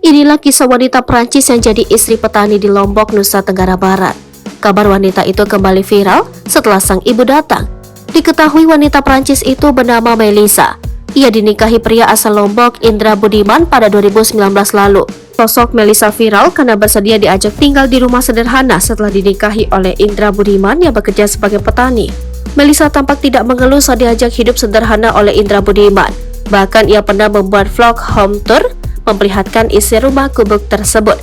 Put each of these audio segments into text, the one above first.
Inilah kisah wanita Prancis yang jadi istri petani di Lombok, Nusa Tenggara Barat. Kabar wanita itu kembali viral setelah sang ibu datang. Diketahui wanita Prancis itu bernama Melissa. Ia dinikahi pria asal Lombok, Indra Budiman, pada 2019 lalu. Sosok Melissa viral karena bersedia diajak tinggal di rumah sederhana setelah dinikahi oleh Indra Budiman yang bekerja sebagai petani. Melissa tampak tidak mengeluh saat diajak hidup sederhana oleh Indra Budiman. Bahkan ia pernah membuat vlog home tour memperlihatkan isi rumah gubuk tersebut.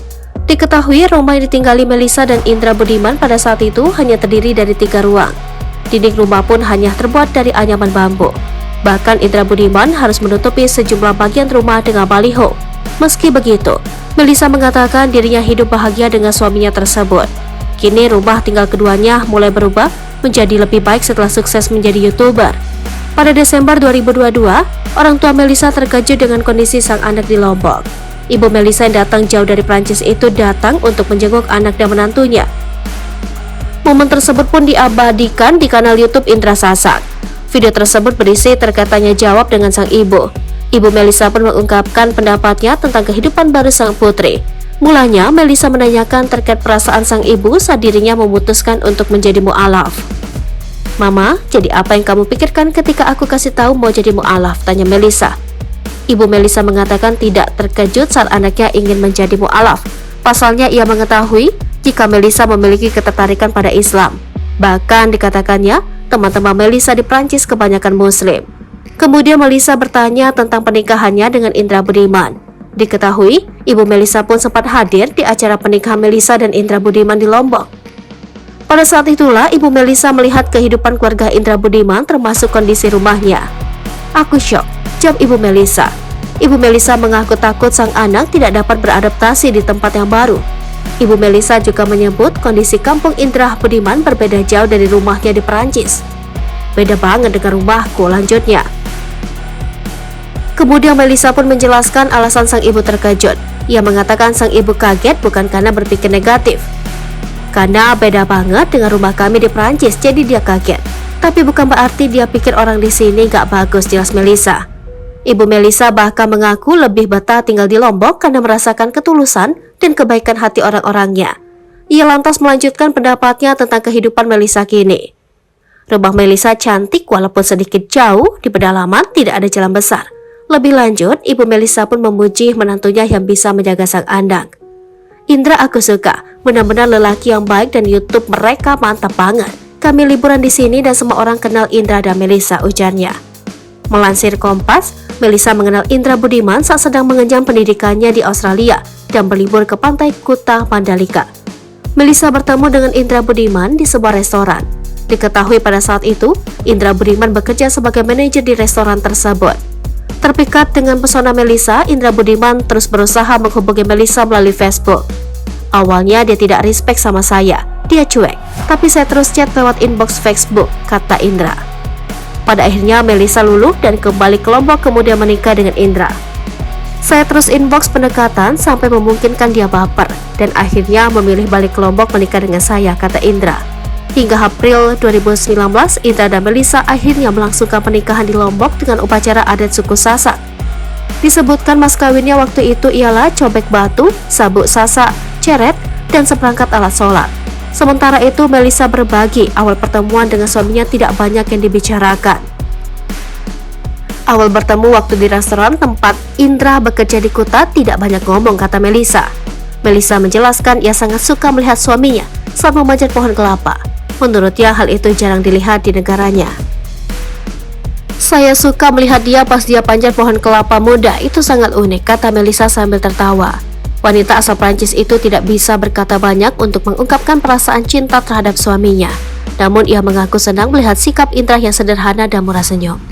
Diketahui rumah yang ditinggali Melissa dan Indra Budiman pada saat itu hanya terdiri dari 3 ruang. Dinding rumah pun hanya terbuat dari anyaman bambu. Bahkan Indra Budiman harus menutupi sejumlah bagian rumah dengan baliho. Meski begitu, Melissa mengatakan dirinya hidup bahagia dengan suaminya tersebut. Kini rumah tinggal keduanya mulai berubah menjadi lebih baik setelah sukses menjadi YouTuber. Pada Desember 2022, orang tua Melissa terkejut dengan kondisi sang anak di Lombok. Ibu Melissa yang datang jauh dari Prancis itu datang untuk menjenguk anak dan menantunya. Momen tersebut pun diabadikan di kanal YouTube Indra Sasak. Video tersebut berisi terkait tanya jawab dengan sang ibu. Ibu Melissa pun mengungkapkan pendapatnya tentang kehidupan baru sang putri. Mulanya, Melissa menanyakan terkait perasaan sang ibu saat dirinya memutuskan untuk menjadi mu'alaf. "Mama, jadi apa yang kamu pikirkan ketika aku kasih tahu mau jadi mu'alaf?" tanya Melissa. Ibu Melissa mengatakan tidak terkejut saat anaknya ingin menjadi mu'alaf. Pasalnya ia mengetahui jika Melissa memiliki ketertarikan pada Islam. Bahkan dikatakannya, teman-teman Melissa di Prancis kebanyakan Muslim. Kemudian Melissa bertanya tentang pernikahannya dengan Indra Budiman. Diketahui, Ibu Melissa pun sempat hadir di acara pernikahan Melissa dan Indra Budiman di Lombok. Pada saat itulah Ibu Melissa melihat kehidupan keluarga Indra Budiman termasuk kondisi rumahnya. "Aku syok," jawab Ibu Melissa. Ibu Melissa mengaku takut sang anak tidak dapat beradaptasi di tempat yang baru. Ibu Melissa juga menyebut kondisi kampung Indra Budiman berbeda jauh dari rumahnya di Perancis. "Beda banget dengan rumahku," lanjutnya. Kemudian Melissa pun menjelaskan alasan sang ibu terkejut. Ia mengatakan sang ibu kaget bukan karena berpikir negatif. "Karena beda banget dengan rumah kami di Prancis, jadi dia kaget. Tapi bukan berarti dia pikir orang di sini gak bagus," jelas Melissa. Ibu Melissa bahkan mengaku lebih betah tinggal di Lombok karena merasakan ketulusan dan kebaikan hati orang-orangnya. Ia lantas melanjutkan pendapatnya tentang kehidupan Melissa kini. "Rumah Melissa cantik walaupun sedikit jauh, di pedalaman tidak ada jalan besar." Lebih lanjut, Ibu Melissa pun memuji menantunya yang bisa menjaga sang anak. "Indra aku suka, benar-benar lelaki yang baik dan YouTube mereka mantap banget. Kami liburan di sini dan semua orang kenal Indra dan Melissa," ujarnya. Melansir Kompas, Melissa mengenal Indra Budiman saat sedang mengenyam pendidikannya di Australia dan berlibur ke pantai Kuta Mandalika. Melissa bertemu dengan Indra Budiman di sebuah restoran. Diketahui pada saat itu, Indra Budiman bekerja sebagai manajer di restoran tersebut. Terpikat dengan pesona Melissa, Indra Budiman terus berusaha menghubungi Melissa melalui Facebook. "Awalnya dia tidak respect sama saya, dia cuek, tapi saya terus chat lewat inbox Facebook," kata Indra. Pada akhirnya Melissa luluh dan kembali ke Lombok kemudian menikah dengan Indra. "Saya terus inbox pendekatan sampai memungkinkan dia baper dan akhirnya memilih balik ke Lombok menikah dengan saya," kata Indra. Hingga April 2019, Indra dan Melissa akhirnya melangsungkan pernikahan di Lombok dengan upacara adat suku Sasak. Disebutkan mas kawinnya waktu itu ialah cobek batu, sabuk Sasak, ceret, dan seperangkat alat sholat. Sementara itu, Melissa berbagi awal pertemuan dengan suaminya tidak banyak yang dibicarakan. "Awal bertemu waktu di restoran tempat Indra bekerja di Kuta tidak banyak ngomong," kata Melissa. Melissa menjelaskan ia sangat suka melihat suaminya saat memanjat pohon kelapa. Menurutnya hal itu jarang dilihat di negaranya. "Saya suka melihat dia pas dia panjat pohon kelapa muda, itu sangat unik," kata Melissa sambil tertawa. Wanita asal Prancis itu tidak bisa berkata banyak untuk mengungkapkan perasaan cinta terhadap suaminya. Namun ia mengaku senang melihat sikap Indra yang sederhana dan murah senyum.